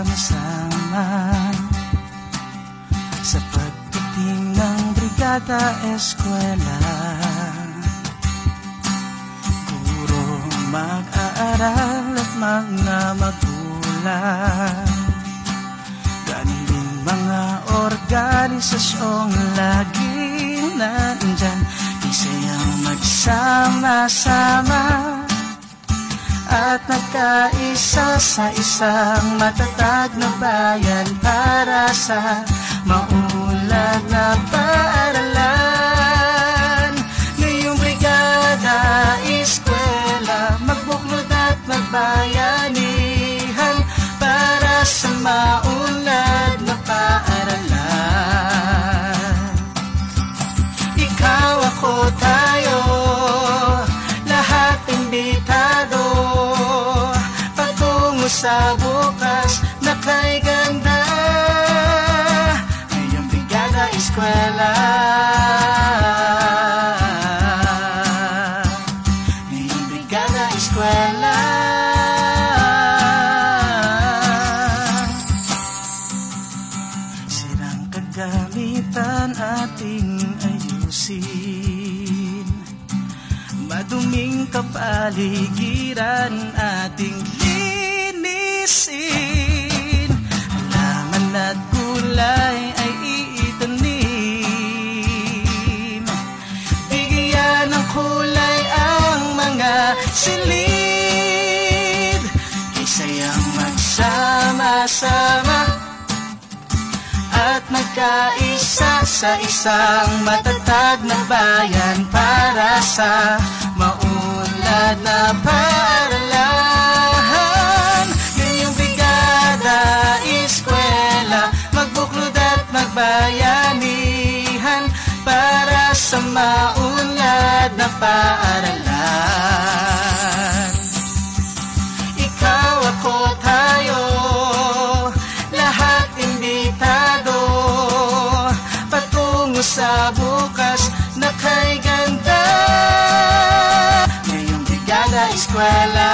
magsama-sama sa pagdating ng Brigada Eskwela. Guro, mag-aaral at mga magulang, galing din mga organisasyong laging nandyan. Isayang magsama-sama at nagkaisa sa isang matatag na bayan para sa maunlad na paaralan. Ngayong Brigada Eskwela, magbuklod at magbayanihan para sa maunlad na paaralan. Ikaw, ako, tayo, lahat imbitado patungo sa bukas na kay ganda. Ngayong Brigada Eskwela, ngayong Brigada Eskwela. Sirang kagamitan ating ayusin, maduming kapaligiran ating linisin. Halaman at gulay ay iitanim, bigyan ng kulay ang mga silid. Isayang magsama-sama at magkaisa sa isang matatag na bayan para sa maunlad na paaralan. Ngayong Brigada Eskwela, magbuklod at magbayanihan para sa maunlad na paaralan. Ikaw, ako, tayo, lahat imbitado patungo sa bukas na kay ganda. Ngayong Brigada Eskwela.